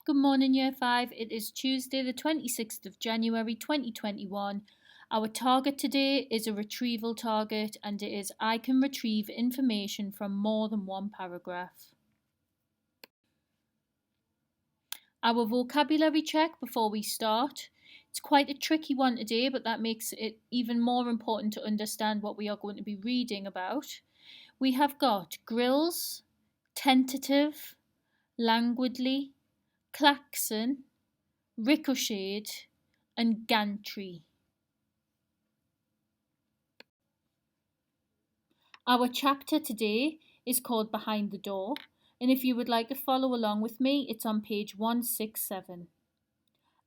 Good morning, Year 5. It is Tuesday, the 26th of January 2021. Our target today is a retrieval target, and it is I can retrieve information from more than one paragraph. Our vocabulary check before we start. It's quite a tricky one today, but that makes it even more important to understand what we are going to be reading about. We have got grills, tentative, languidly, klaxon, ricocheted, and gantry. Our chapter today is called Behind the Door, and if you would like to follow along with me, it's on page 167.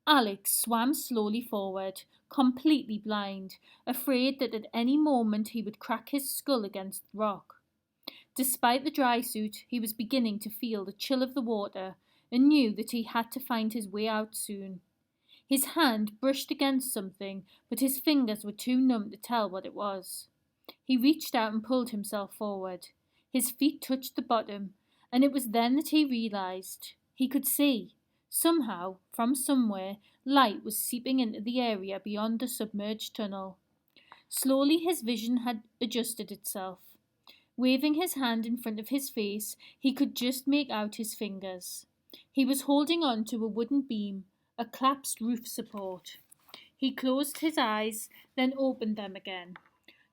Alex swam slowly forward, completely blind, afraid that at any moment he would crack his skull against the rock. Despite the dry suit, he was beginning to feel the chill of the water and knew that he had to find his way out soon. His hand brushed against something, but his fingers were too numb to tell what it was. He reached out and pulled himself forward. His feet touched the bottom, and it was then that he realized he could see. Somehow, from somewhere, light was seeping into the area beyond the submerged tunnel. Slowly his vision had adjusted itself. Waving his hand in front of his face, he could just make out his fingers. He was holding on to a wooden beam, a collapsed roof support. He closed his eyes, then opened them again.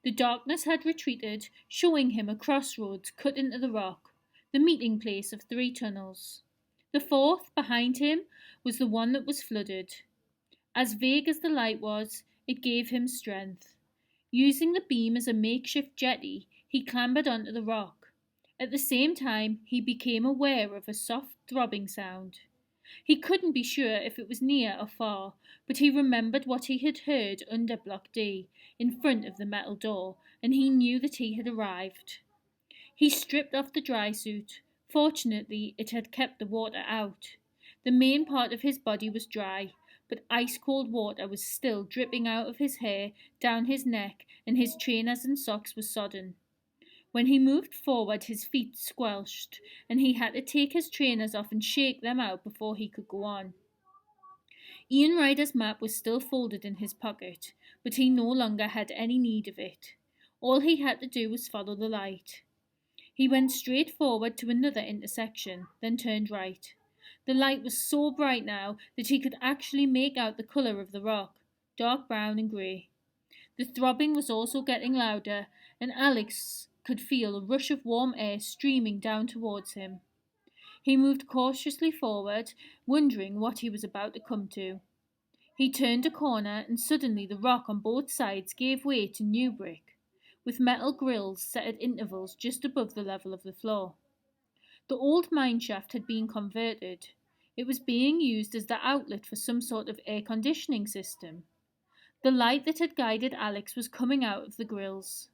The darkness had retreated, showing him a crossroads cut into the rock, the meeting place of three tunnels. The fourth, behind him, was the one that was flooded. As vague as the light was, it gave him strength. Using the beam as a makeshift jetty, he clambered onto the rock. At the same time, he became aware of a soft throbbing sound. He couldn't be sure if it was near or far, but he remembered what he had heard under Block D, in front of the metal door, and he knew that he had arrived. He stripped off the dry suit. Fortunately, it had kept the water out. The main part of his body was dry, but ice-cold water was still dripping out of his hair, down his neck, and his trainers and socks were sodden. When he moved forward, his feet squelched, and he had to take his trainers off and shake them out before he could go on. Ian Ryder's map was still folded in his pocket, but he no longer had any need of it. All he had to do was follow the light. He went straight forward to another intersection, then turned right. The light was so bright now that he could actually make out the colour of the rock, dark brown and grey. The throbbing was also getting louder, and Alex could feel a rush of warm air streaming down towards him. He moved cautiously forward, wondering what he was about to come to. He turned a corner, and suddenly the rock on both sides gave way to new brick, with metal grills set at intervals just above the level of the floor. The old mine shaft had been converted. It was being used as the outlet for some sort of air conditioning system. The light that had guided Alex was coming out of the grills.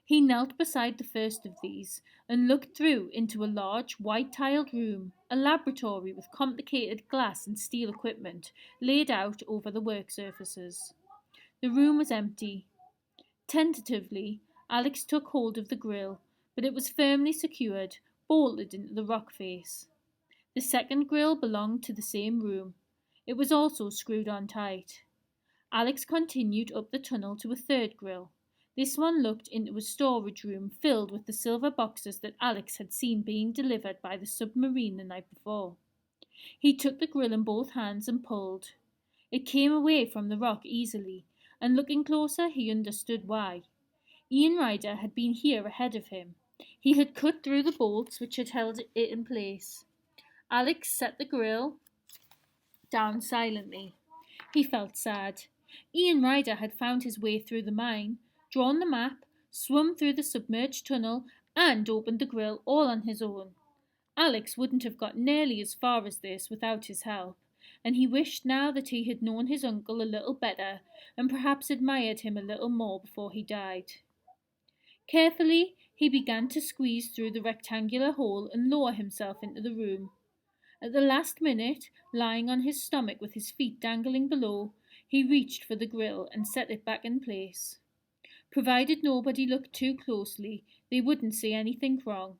He knelt beside the first of these and looked through into a large white-tiled room, a laboratory with complicated glass and steel equipment laid out over the work surfaces. The room was empty. Tentatively, Alex took hold of the grill, but it was firmly secured, bolted into the rock face. The second grill belonged to the same room. It was also screwed on tight. Alex continued up the tunnel to a third grill. This one looked into a storage room filled with the silver boxes that Alex had seen being delivered by the submarine the night before. He took the grill in both hands and pulled. It came away from the rock easily, and looking closer, he understood why. Ian Ryder had been here ahead of him. He had cut through the bolts which had held it in place. Alex set the grill down silently. He felt sad. Ian Ryder had found his way through the mine, drawn the map, swum through the submerged tunnel, and opened the grill all on his own. Alex wouldn't have got nearly as far as this without his help, and he wished now that he had known his uncle a little better and perhaps admired him a little more before he died. Carefully, he began to squeeze through the rectangular hole and lower himself into the room. At the last minute, lying on his stomach with his feet dangling below, he reached for the grill and set it back in place. Provided nobody looked too closely, they wouldn't see anything wrong.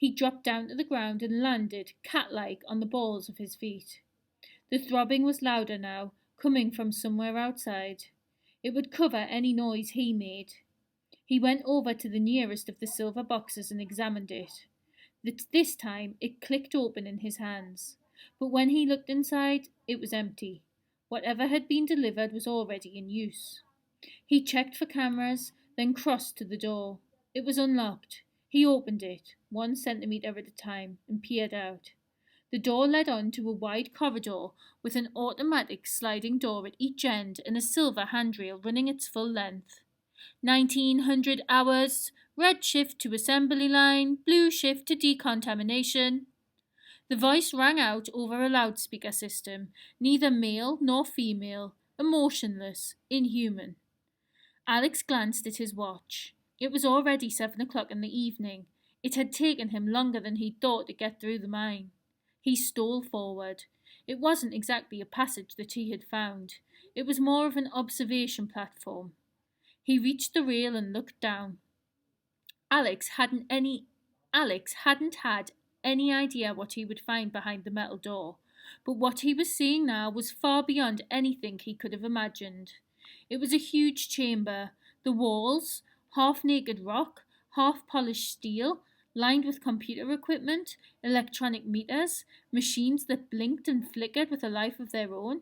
He dropped down to the ground and landed, cat-like, on the balls of his feet. The throbbing was louder now, coming from somewhere outside. It would cover any noise he made. He went over to the nearest of the silver boxes and examined it. This time it clicked open in his hands. But when he looked inside, it was empty. Whatever had been delivered was already in use. He checked for cameras, then crossed to the door. It was unlocked. He opened it, 1 centimetre at a time, and peered out. The door led on to a wide corridor with an automatic sliding door at each end and a silver handrail running its full length. 1900 hours, red shift to assembly line, blue shift to decontamination. The voice rang out over a loudspeaker system, neither male nor female, emotionless, inhuman. Alex glanced at his watch. It was already 7 o'clock in the evening. It had taken him longer than he'd thought to get through the mine. He stole forward. It wasn't exactly a passage that he had found. It was more of an observation platform. He reached the rail and looked down. Alex hadn't had any idea what he would find behind the metal door, but what he was seeing now was far beyond anything he could have imagined. It was a huge chamber, the walls, half-naked rock, half-polished steel, lined with computer equipment, electronic meters, machines that blinked and flickered with a life of their own.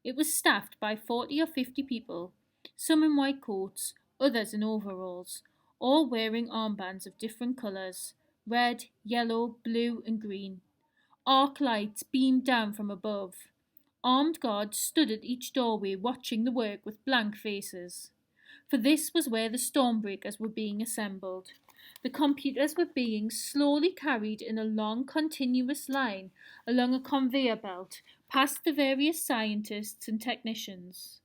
It was staffed by 40 or 50 people, some in white coats, others in overalls, all wearing armbands of different colours, red, yellow, blue and green. Arc lights beamed down from above. Armed guards stood at each doorway watching the work with blank faces. For this was where the Stormbreakers were being assembled. The computers were being slowly carried in a long continuous line along a conveyor belt past the various scientists and technicians.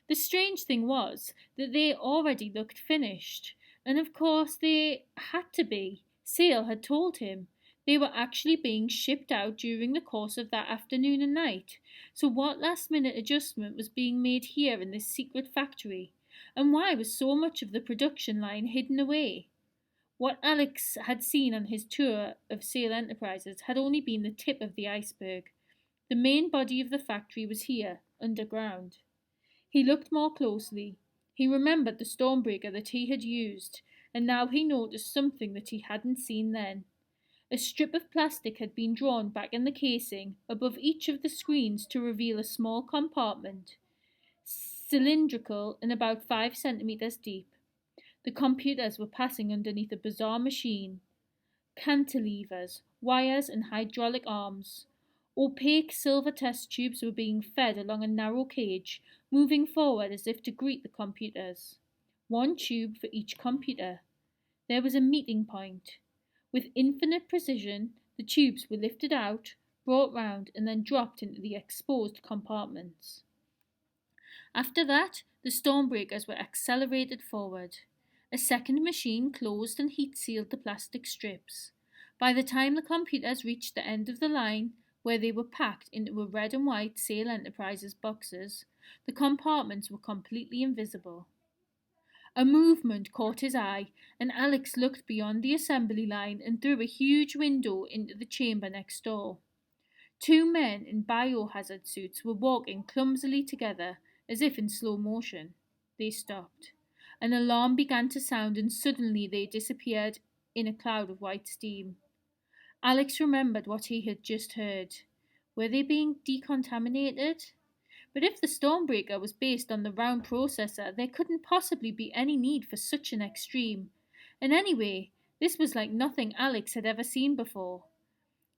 The strange thing was that they already looked finished, and of course they had to be. Sale had told him. They were actually being shipped out during the course of that afternoon and night. So what last-minute adjustment was being made here in this secret factory? And why was so much of the production line hidden away? What Alex had seen on his tour of Sale Enterprises had only been the tip of the iceberg. The main body of the factory was here, underground. He looked more closely. He remembered the Stormbreaker that he had used, and now he noticed something that he hadn't seen then. A strip of plastic had been drawn back in the casing above each of the screens to reveal a small compartment, cylindrical and about 5 centimeters deep. The computers were passing underneath a bizarre machine. Cantilevers, wires and hydraulic arms. Opaque silver test tubes were being fed along a narrow cage, moving forward as if to greet the computers. One tube for each computer. There was a meeting point. With infinite precision, the tubes were lifted out, brought round, and then dropped into the exposed compartments. After that, the Stormbreakers were accelerated forward. A second machine closed and heat-sealed the plastic strips. By the time the computers reached the end of the line, where they were packed into a red and white Sale Enterprises boxes, the compartments were completely invisible. A movement caught his eye, and Alex looked beyond the assembly line and through a huge window into the chamber next door. Two men in biohazard suits were walking clumsily together, as if in slow motion. They stopped. An alarm began to sound, and suddenly they disappeared in a cloud of white steam. Alex remembered what he had just heard. Were they being decontaminated? But if the Stormbreaker was based on the round processor, there couldn't possibly be any need for such an extreme. And anyway, this was like nothing Alex had ever seen before.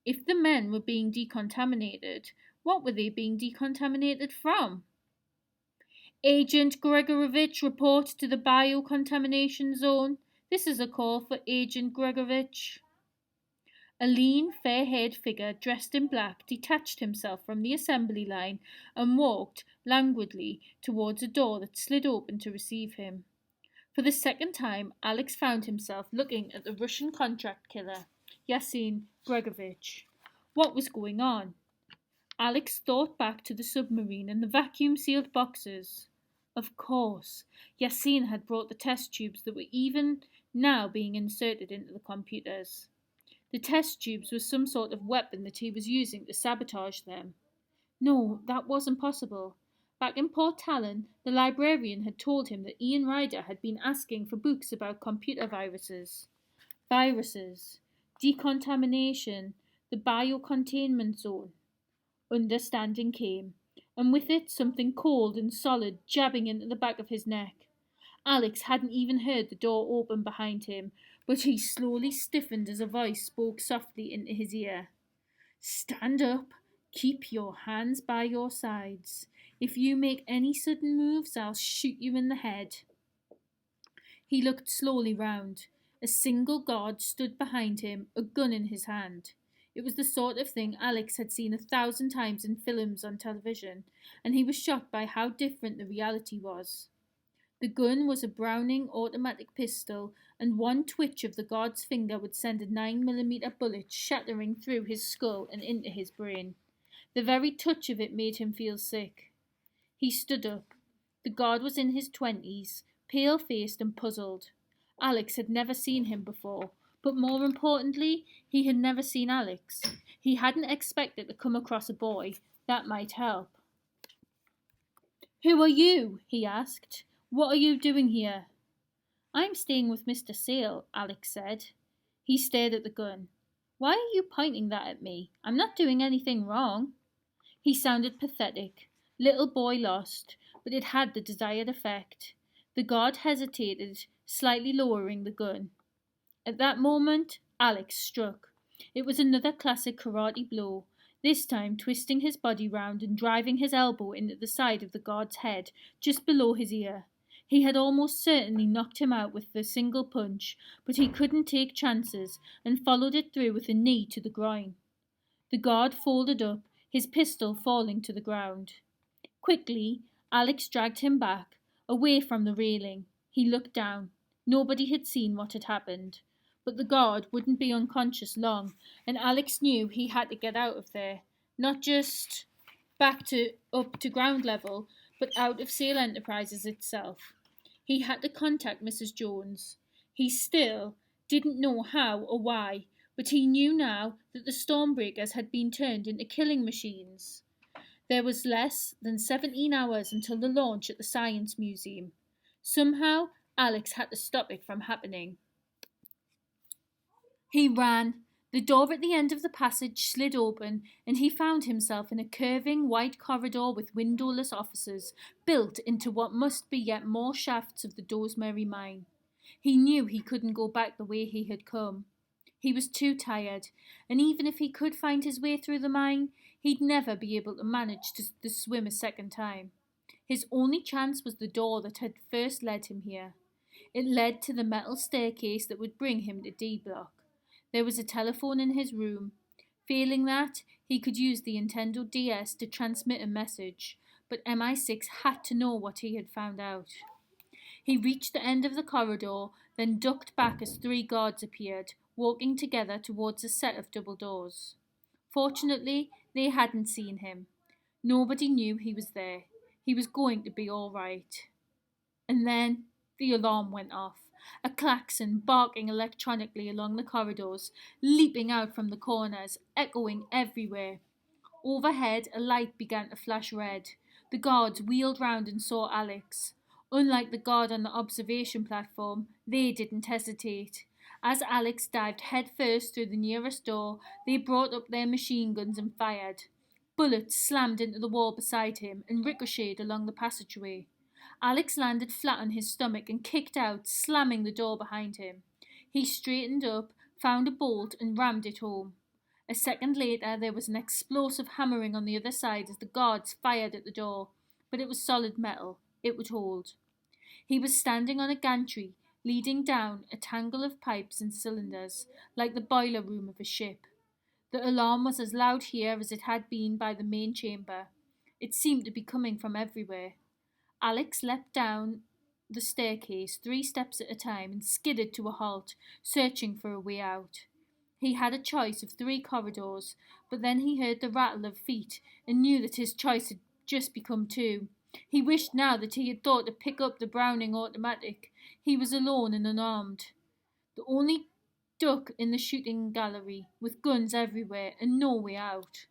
If the men were being decontaminated, what were they being decontaminated from? Agent Gregorovich, report to the biocontamination zone. This is a call for Agent Gregorovich. A lean, fair-haired figure dressed in black detached himself from the assembly line and walked languidly towards a door that slid open to receive him. For the second time, Alex found himself looking at the Russian contract killer, Yasin Gregovich. What was going on? Alex thought back to the submarine and the vacuum-sealed boxes. Of course, Yasin had brought the test tubes that were even now being inserted into the computers. The test tubes were some sort of weapon that he was using to sabotage them. No, that wasn't possible. Back in Port Talon, the librarian had told him that Ian Ryder had been asking for books about computer viruses. Viruses, decontamination, the biocontainment zone. Understanding came, and with it something cold and solid jabbing into the back of his neck. Alex hadn't even heard the door open behind him, but he slowly stiffened as a voice spoke softly into his ear. Stand up. Keep your hands by your sides. If you make any sudden moves, I'll shoot you in the head. He looked slowly round. A single guard stood behind him, a gun in his hand. It was the sort of thing Alex had seen 1,000 times in films on television, and he was shocked by how different the reality was. The gun was a Browning automatic pistol, and one twitch of the guard's finger would send a 9mm bullet shattering through his skull and into his brain. The very touch of it made him feel sick. He stood up. The guard was in his 20s, pale-faced and puzzled. Alex had never seen him before, but more importantly, he had never seen Alex. He hadn't expected to come across a boy. That might help. "Who are you?" he asked. "What are you doing here?" "I'm staying with Mr. Sale," Alex said. He stared at the gun. "Why are you pointing that at me? I'm not doing anything wrong." He sounded pathetic. Little boy lost, but it had the desired effect. The guard hesitated, slightly lowering the gun. At that moment, Alex struck. It was another classic karate blow, this time twisting his body round and driving his elbow into the side of the guard's head, just below his ear. He had almost certainly knocked him out with the single punch, but he couldn't take chances and followed it through with a knee to the groin. The guard folded up, his pistol falling to the ground. Quickly, Alex dragged him back, away from the railing. He looked down. Nobody had seen what had happened. But the guard wouldn't be unconscious long, and Alex knew he had to get out of there, not just up to ground level, but out of Sale Enterprises itself. He had to contact Mrs. Jones. He still didn't know how or why, but he knew now that the Stormbreakers had been turned into killing machines. There was less than 17 hours until the launch at the Science Museum. Somehow, Alex had to stop it from happening. He ran. The door at the end of the passage slid open, and he found himself in a curving white corridor with windowless offices, built into what must be yet more shafts of the Dozmerry mine. He knew he couldn't go back the way he had come. He was too tired, and even if he could find his way through the mine, he'd never be able to manage to swim a second time. His only chance was the door that had first led him here. It led to the metal staircase that would bring him to D Block. There was a telephone in his room. Failing that, he could use the Nintendo DS to transmit a message, but MI6 had to know what he had found out. He reached the end of the corridor, then ducked back as 3 guards appeared, walking together towards a set of double doors. Fortunately, they hadn't seen him. Nobody knew he was there. He was going to be all right. And then the alarm went off. A klaxon barking electronically along the corridors, leaping out from the corners, echoing everywhere. Overhead, a light began to flash red. The guards wheeled round and saw Alex. Unlike the guard on the observation platform, they didn't hesitate. As Alex dived headfirst through the nearest door, they brought up their machine guns and fired. Bullets slammed into the wall beside him and ricocheted along the passageway. Alex landed flat on his stomach and kicked out, slamming the door behind him. He straightened up, found a bolt, and rammed it home. A second later, there was an explosive hammering on the other side as the guards fired at the door, but it was solid metal. It would hold. He was standing on a gantry, leading down a tangle of pipes and cylinders, like the boiler room of a ship. The alarm was as loud here as it had been by the main chamber. It seemed to be coming from everywhere. Alex leapt down the staircase 3 steps at a time and skidded to a halt, searching for a way out. He had a choice of 3 corridors, but then he heard the rattle of feet and knew that his choice had just become 2. He wished now that he had thought to pick up the Browning automatic. He was alone and unarmed. The only stuck in the shooting gallery with guns everywhere and no way out.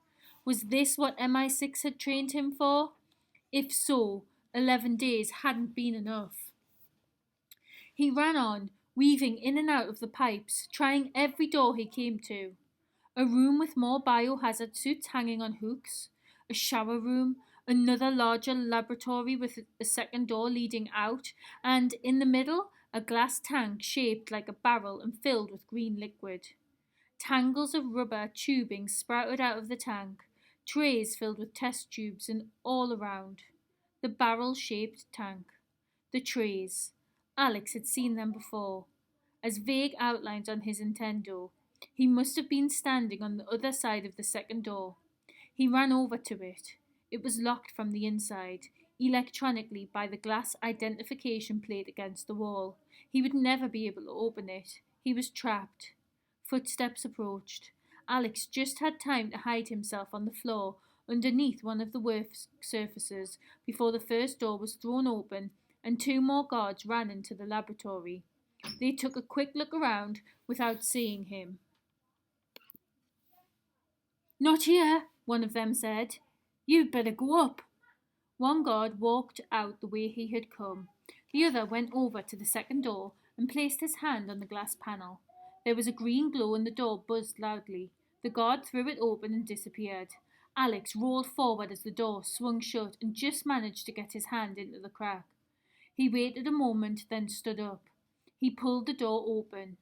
Was this what MI6 had trained him for? If so, 11 days hadn't been enough. He ran on, weaving in and out of the pipes, trying every door he came to. A room with more biohazard suits hanging on hooks, a shower room, another larger laboratory with a second door leading out, and in the middle, a glass tank shaped like a barrel and filled with green liquid. Tangles of rubber tubing sprouted out of the tank, trays filled with test tubes, and all around. The barrel shaped tank. The trays. Alex had seen them before, as vague outlines on his Nintendo. He must have been standing on the other side of the second door. He ran over to it. It was locked from the inside, electronically by the glass identification plate against the wall. He would never be able to open it. He was trapped. Footsteps approached. Alex just had time to hide himself on the floor underneath one of the work surfaces before the first door was thrown open and two more guards ran into the laboratory. They took a quick look around without seeing him. "Not here," one of them said. "You'd better go up." One guard walked out the way he had come. The other went over to the second door and placed his hand on the glass panel. There was a green glow and the door buzzed loudly. The guard threw it open and disappeared. Alex rolled forward as the door swung shut and just managed to get his hand into the crack. He waited a moment, then stood up. He pulled the door open.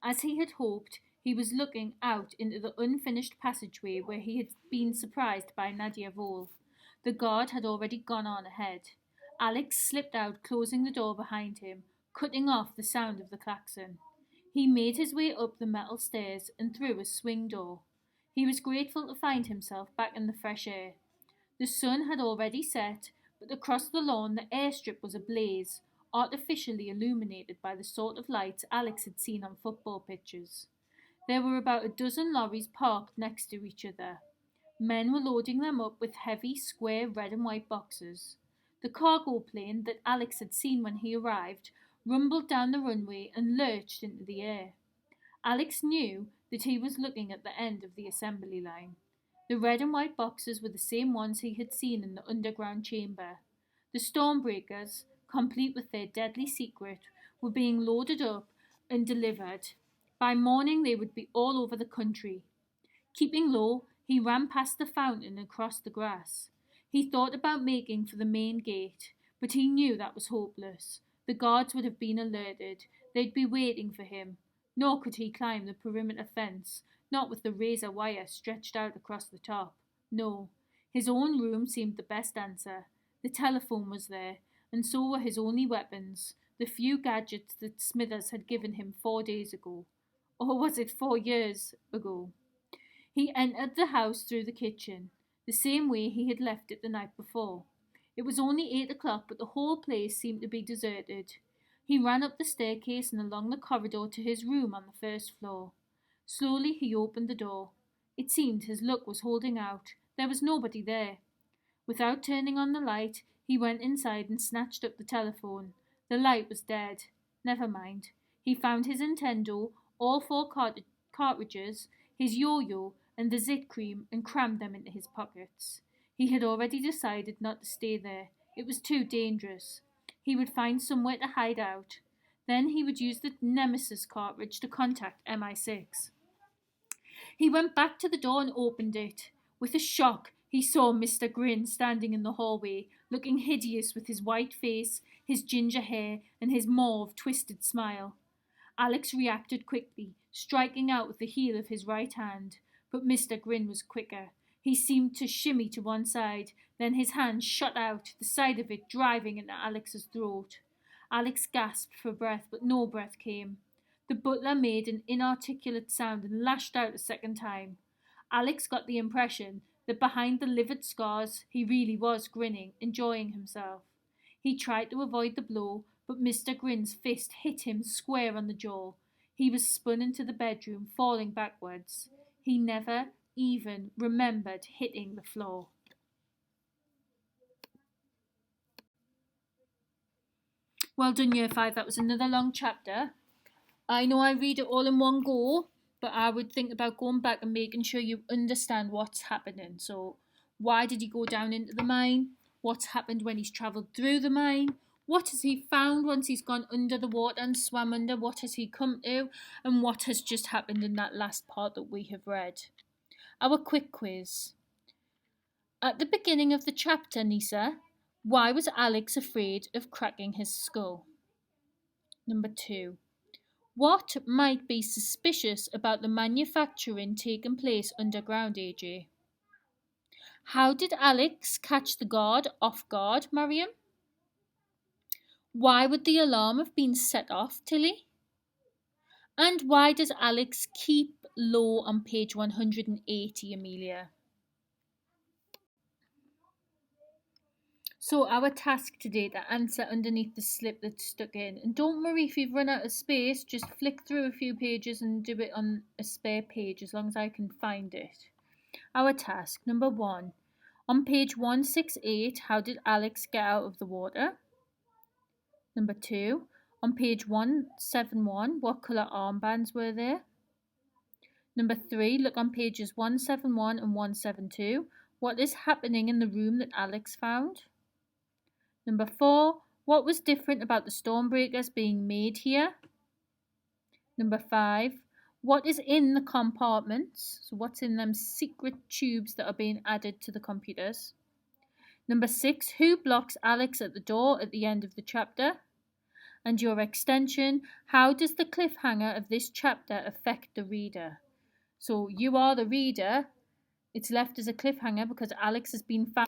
As he had hoped, he was looking out into the unfinished passageway where he had been surprised by Nadia Vole. The guard had already gone on ahead. Alex slipped out, closing the door behind him, cutting off the sound of the klaxon. He made his way up the metal stairs and through a swing door. He was grateful to find himself back in the fresh air. The sun had already set, but across the lawn the airstrip was ablaze, artificially illuminated by the sort of lights Alex had seen on football pitches. There were about a dozen lorries parked next to each other. Men were loading them up with heavy, square red and white boxes. The cargo plane that Alex had seen when he arrived rumbled down the runway and lurched into the air. Alex knew that he was looking at the end of the assembly line. The red and white boxes were the same ones he had seen in the underground chamber. The Stormbreakers, complete with their deadly secret, were being loaded up and delivered. By morning they would be all over the country. Keeping low, he ran past the fountain and across the grass. He thought about making for the main gate, but he knew that was hopeless. The guards would have been alerted. They'd be waiting for him. Nor could he climb the perimeter fence, not with the razor wire stretched out across the top. No, his own room seemed the best answer. The telephone was there, and so were his only weapons, the few gadgets that Smithers had given him 4 days ago. Or was it 4 years ago? He entered the house through the kitchen, the same way he had left it the night before. It was only 8 o'clock, but the whole place seemed to be deserted. He ran up the staircase and along the corridor to his room on the first floor. Slowly he opened the door. It seemed his luck was holding out. There was nobody there. Without turning on the light, he went inside and snatched up the telephone. The light was dead. Never mind. He found his Nintendo, all 4 cartridges, his yo-yo, and the zit cream, and crammed them into his pockets. He had already decided not to stay there. It was too dangerous. He would find somewhere to hide out. Then he would use the Nemesis cartridge to contact MI6. He went back to the door and opened it. With a shock, he saw Mr. Grin standing in the hallway, looking hideous with his white face, his ginger hair, and his mauve, twisted smile. Alex reacted quickly, striking out with the heel of his right hand, but Mr. Grin was quicker. He seemed to shimmy to one side, then his hand shot out, the side of it driving into Alex's throat. Alex gasped for breath, but no breath came. The butler made an inarticulate sound and lashed out a second time. Alex got the impression that behind the livid scars he really was grinning, enjoying himself. He tried to avoid the blow, but Mr. Grin's fist hit him square on the jaw. He was spun into the bedroom, falling backwards. He never even remembered hitting the floor. Well done, Year 5. That was another long chapter. I know I read it all in one go, but I would think about going back and making sure you understand what's happening. So, why did he go down into the mine? What's happened when he's travelled through the mine? What has he found once he's gone under the water and swam under? What has he come to? And what has just happened in that last part that we have read? Our quick quiz. At the beginning of the chapter, Nisa, why was Alex afraid of cracking his skull? Number 2. What might be suspicious about the manufacturing taking place underground, AJ? How did Alex catch the guard off guard, Mariam? Why would the alarm have been set off, Tilly? And why does Alex keep low on page 180, Amelia? So our task today, to answer underneath the slip that's stuck in. And don't worry if you've run out of space, just flick through a few pages and do it on a spare page as long as I can find it. Our task, number 1. On page 168, how did Alex get out of the water? Number 2. On page 171, what colour armbands were there? Number 3, look on pages 171 and 172. What is happening in the room that Alex found? Number 4, what was different about the stormbreakers being made here? Number 5, what is in the compartments? So what's in them secret tubes that are being added to the computers? Number 6, who blocks Alex at the door at the end of the chapter? And your extension, how does the cliffhanger of this chapter affect the reader? So you are the reader. It's left as a cliffhanger because Alex has been found.